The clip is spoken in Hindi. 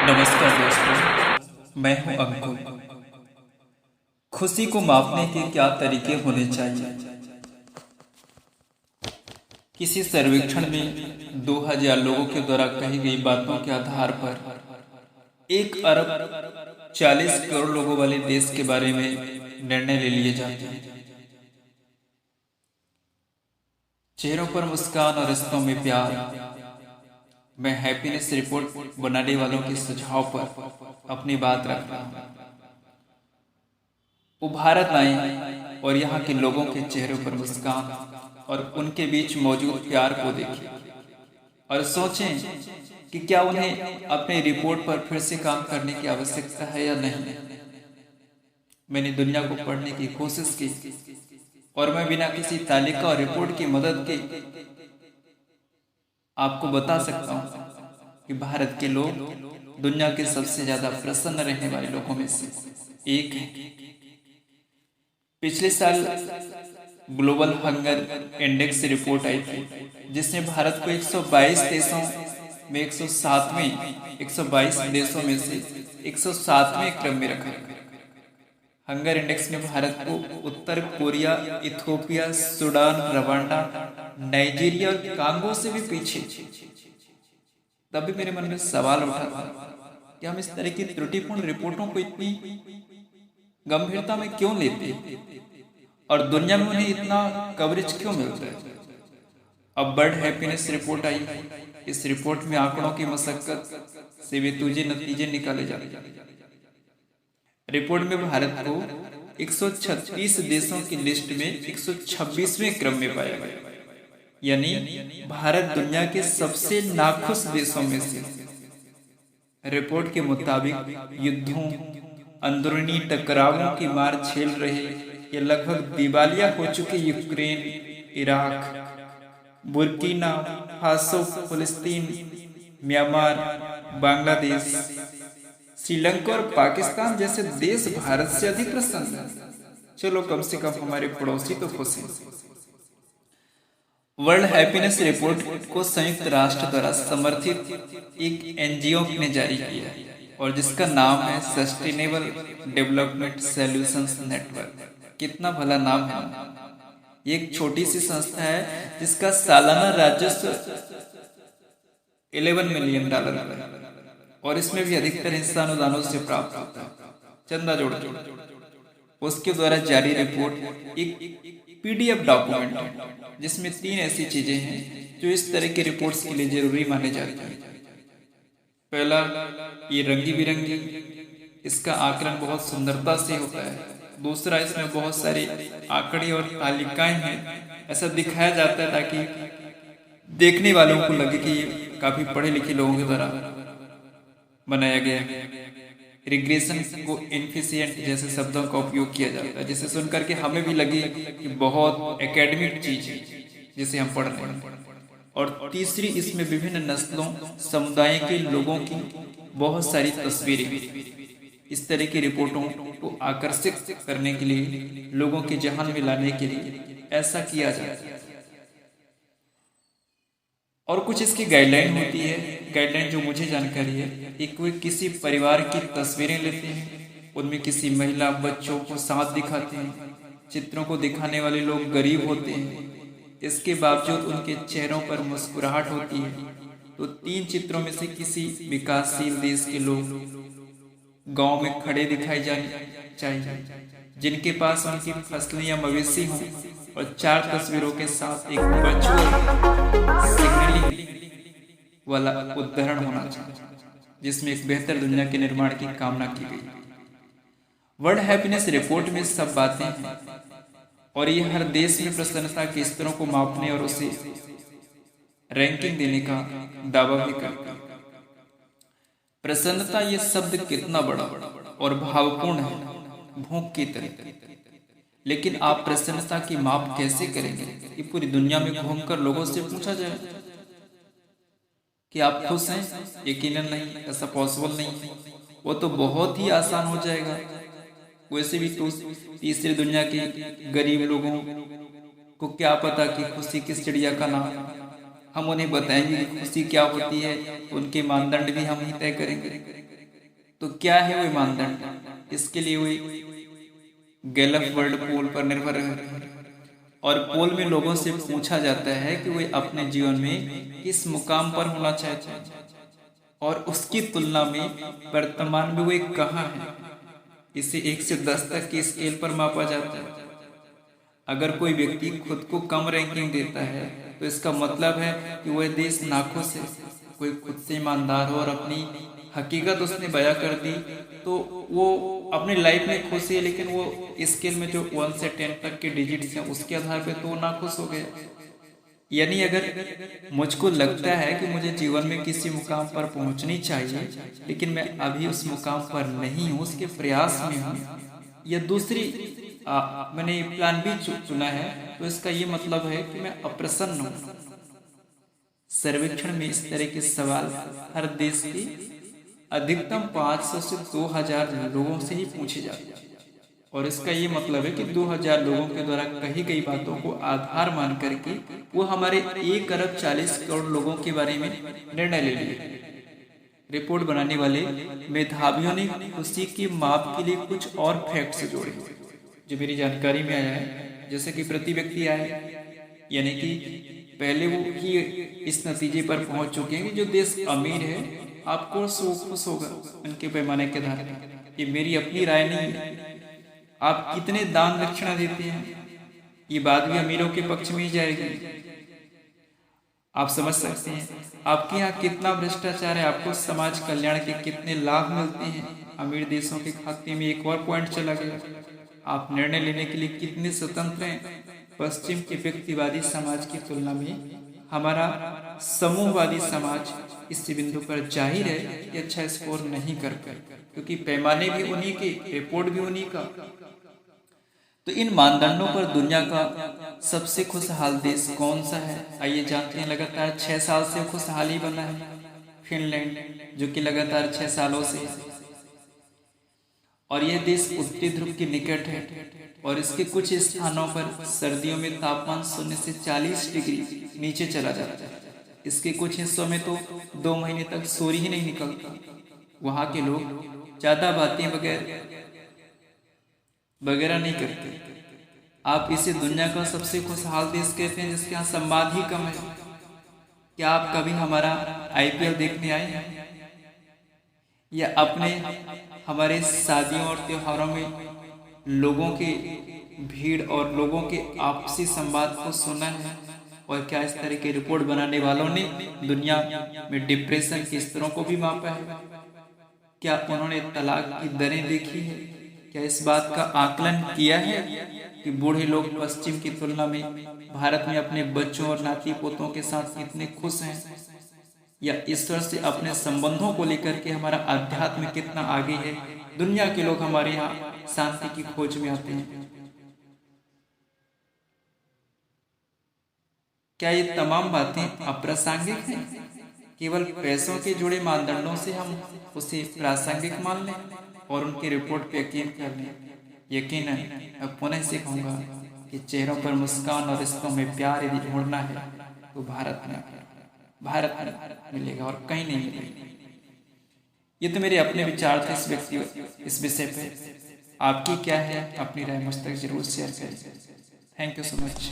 नमस्कार दोस्तों, मैं हूं अंकुर। खुशी को मापने के क्या तरीके होने चाहिए? किसी सर्वेक्षण में 2000 लोगों के द्वारा कही गई बातों के आधार पर 1 अरब 40 करोड़ लोगों वाले देश के बारे में निर्णय ले लिए जाते हैं। चेहरों पर मुस्कान और रिश्तों में प्यार। मैं हैप्पीनेस रिपोर्ट बनाने वालों के सुझाव पर अपनी बात रख रहा हूँ। वो भारत आए और यहाँ के लोगों के चेहरों पर मुस्कान और उनके बीच मौजूद प्यार को देखें और सोचें कि क्या उन्हें अपनी रिपोर्ट पर फिर से काम करने की आवश्यकता है या नहीं। मैंने दुनिया को पढ़ने की कोशिश की और मैं बिना किसी तालिका और रिपोर्ट की मदद के आपको बता सकता हूं कि भारत के लोग दुनिया के सबसे ज्यादा प्रसन्न रहने वाले लोगों में से एक है। पिछले साल ग्लोबल हंगर इंडेक्स रिपोर्ट आई थी जिसने भारत को 122 देशों में 122 देशों में से 107वें क्रम में रखा। हंगर इंडेक्स में भारत को उत्तर Korea, Ethiopia, Sudan, Rwanda, Nigeria और कांगो से भी पीछे। तभी मेरे मन में सवाल उठा था कि हम इस तरह की त्रुटिपूर्ण रिपोर्टों को इतनी गंभीरता में क्यों लेते और दुनिया में उन्हें इतना कवरेज क्यों मिलता है। अब वर्ल्ड हैप्पीनेस रिपोर्ट आई। इस रिपोर्ट में आंकड़ों की मशक्कत से बेतुजे नतीजे निकाले जाते हैं। रिपोर्ट में भारत को 136 देशों की लिस्ट में 126वें क्रम में पाया गया, यानी भारत दुनिया के सबसे नाखुश देशों में से। रिपोर्ट के मुताबिक युद्धों, अंदरूनी टकरावों की मार झेल रहे या लगभग दिवालिया हो चुके यूक्रेन, इराक, बुर्किना फासो, फिलिस्तीन, म्यांमार, बांग्लादेश, श्रीलंका और पाकिस्तान जैसे देश भारत से अधिक प्रसन्न हैं। चलो कम से कम हमारे पड़ोसी तो खुश हैं। वर्ल्ड हैप्पीनेस रिपोर्ट को संयुक्त राष्ट्र द्वारा समर्थित एक एनजीओ ने जारी किया है और जिसका नाम है सस्टेनेबल डेवलपमेंट सॉल्यूशंस नेटवर्क। कितना भला नाम है। ये एक छोटी सी संस्था है जिसका सालाना राजस्व $11 मिलियन है और इसमें भी अधिकतर हिस्सा अनुदानों से प्राप्त होता है, चंदा जोड़ जोड़। उसके द्वारा जारी रिपोर्ट एक पीडीएफ डॉक्यूमेंट है जिसमें 3 ऐसी चीजें हैं जो इस तरह के रिपोर्ट्स के लिए जरूरी माने जाते हैं। पहला, ये रंगी बिरंगी, इसका आकलन बहुत सुंदरता से होता है। दूसरा, इसमें बहुत सारे आंकड़े और तालिकाएं हैं। ऐसा दिखाया जाता है ताकि देखने वालों को लगे कि ये काफी पढ़े लिखे लोगों की तरह बनाया गया। रिग्रेशन को इनफिशिएंट जैसे शब्दों का उपयोग किया जाता है जिसे सुनकर के हमें भी लगे कि बहुत एकेडमिक चीज है जिसे हम पढ़ रहे हैं। और तीसरी, इसमें विभिन्न नस्लों, समुदाय के लोगों की बहुत सारी तस्वीरें। इस तरह की रिपोर्टों को आकर्षित करने के लिए, लोगों के जहान में लाने के लिए ऐसा किया जाता है। और कुछ इसकी गाइडलाइन होती है। गाइडलाइन जो मुझे जानकारी है, एक वे किसी परिवार की तस्वीरें लेते हैं, उनमें किसी महिला, बच्चों को साथ दिखाते हैं। चित्रों को दिखाने वाले लोग गरीब होते हैं, इसके बावजूद उनके चेहरों पर मुस्कुराहट होती है। तो 3 चित्रों में से किसी विकासशील देश के लोग गांव में खड़े दिखाए जाने चाहिए जिनके पास उनकी फसलें या मवेशी हों, और 4 तस्वीरों के साथ एक वर्चुअल सिग्नलिंग वाला उदाहरण होना चाहिए जिसमें एक बेहतर दुनिया के निर्माण की कामना की गई। वर्ल्ड हैप्पीनेस रिपोर्ट में सब बातें हैं और ये हर देश में प्रसन्नता के स्तरों को मापने और उसे रैंकिंग देने का दावा भी करता है। प्रसन्नता ये शब्द कितना बड़ा और भावपूर्ण है, भूख की तरह। लेकिन आप प्रसन्नता की माप कैसे करेंगे? ये पूरी दुनिया में घूमकर लोगों से पूछा जाए कि आप खुश हैं? यकीनन नहीं, ऐसा पॉसिबल नहीं। वो तो बहुत ही आसान हो जाएगा। वैसे भी तो तीसरी दुनिया के गरीब लोगों को क्या पता कि खुशी किस चिड़िया का नाम। हम उन्हें बताएंगे कि खुशी क्या होती है, तो उनके मानदंड भी हम ही तय करेंगे। तो क्या है वो मानदंड? इसके लिए वही गैलप वर्ल्ड पोल पर निर्भर है, और पोल में लोगों से पूछा जाता है कि वे अपने जीवन में किस मुकाम पर होना चाहते हैं और उसकी तुलना में वर्तमान में वे कहाँ हैं। इसे 1 से 10 तक की स्केल पर मापा जाता है। अगर कोई व्यक्ति खुद को कम रैंकिंग देता है तो इसका मतलब है कि वह देश नाखुश है। कोई खुद से ईमानदार हो और अपनी हकीकत उसने बयां कर दी तो वो अपनी लाइफ में खुश है, लेकिन वो स्केल में जो 1 से 10 तक के डिजिट्स हैं उसके आधार पे तो नाखुश हो गया। यानी अगर मुझको लगता है कि मुझे जीवन में किसी मुकाम पर पहुंचनी चाहिए, लेकिन मैं अभी उस मुकाम पर नहीं हूँ, उसके प्रयास में हूँ, या दूसरी मैंने प्लान भी चुना है, तो इसका ये मतलब है कि मैं अप्रसन्न हूँ। सर्वेक्षण में इस तरह के सवाल हर देश की अधिकतम 500 से 2000 लोगों से ही पूछे जाते हैं, और इसका ये मतलब है कि 2000 लोगों के द्वारा कही गई बातों को आधार मान करके वो हमारे 1 अरब 40 करोड़ लोगों के बारे में निर्णय ले लिए। रिपोर्ट बनाने वाले मेधावियों ने खुशी की माप के लिए कुछ और फैक्ट्स जोड़े जो मेरी जानकारी में आया है। जैसे कि प्रति व्यक्ति आए, यानी कि पहले वो ही इस नतीजे पर पहुंच चुके हैं कि जो देश अमीर है आपको खुश होगा उनके पैमाने के आधार पर। ये मेरी अपनी राय नहीं है। आप कितने दान दक्षिणा देते हैं, ये बात भी अमीरों के पक्ष में ही जाएगी। आप समझ सकते हैं आपके यहाँ कितना भ्रष्टाचार है, आपको समाज कल्याण के कितने लाभ मिलते हैं। अमीर देशों के खाते में एक और पॉइंट चला गया। आप निर्णय लेने के लिए कितने स्वतंत्र हैं। पश्चिम के व्यक्तिवादी समाज की तुलना में हमारा समूहवादी समाज इस बिंदु पर जाहिर है कि अच्छा स्कोर नहीं कर पाए, क्योंकि पैमाने भी उन्हीं के, रिपोर्ट भी उन्हीं का। तो इन मानदंडों पर दुनिया का सबसे खुशहाल देश कौन सा है? आइए जानते हैं। लगातार 6 साल से खुशहाल ही बना है फिनलैंड, जो कि लगातार 6 सालों से, और यह देश उत्तरी ध्रुव के निकट है, और इसके कुछ स्थानों पर सर्दियों में तापमान 0 से 40 डिग्री नीचे चला जाता है। इसके कुछ हिस्सों में तो 2 महीने तक सूर्य ही नहीं निकलता। वहां के लोग ज्यादा बातें वगैरह नहीं करते। आप इसे दुनिया का सबसे खुशहाल देश कहते हैं जिसके यहाँ संवाद ही कम है। क्या आप कभी हमारा IPL देखने आए हैं, या अपने हमारे शादियों और त्योहारों में लोगों की भीड़ और लोगों के आपसी संवाद को सुना है? और क्या इस तरह के रिपोर्ट बनाने वालों ने दुनिया में डिप्रेशन के स्तरों को भी मापा है? क्या उन्होंने तलाक की दरें देखी है? क्या इस बात का आकलन किया है कि बूढ़े लोग पश्चिम की तुलना में भारत में अपने बच्चों और नाती पोतों के साथ कितने खुश हैं? या ईश्वर से अपने संबंधों को लेकर के हमारा अध्यात्म कितना आगे है? दुनिया के लोग हमारे यहाँ शांति की खोज में आते हैं। क्या ये तमाम बातें अप्रासंगिक हैं? केवल पैसों के जुड़े मानदंडों से हम उसे प्रासंगिक मान लें और उनकी रिपोर्ट पे यकीन कर लें? यकीनन मैं पुनः से कहूँगा कि चेहरों पर मुस्कान और रिश्तों में प्यार यदि ढूंढना है तो भारत में मिलेगा और कहीं नहीं मिलेगा। ये तो मेरे अपने विचार थे इस विषय पे। आपकी क्या है अपनी राय मुझ तक जरूर शेयर करें। Thank you so much.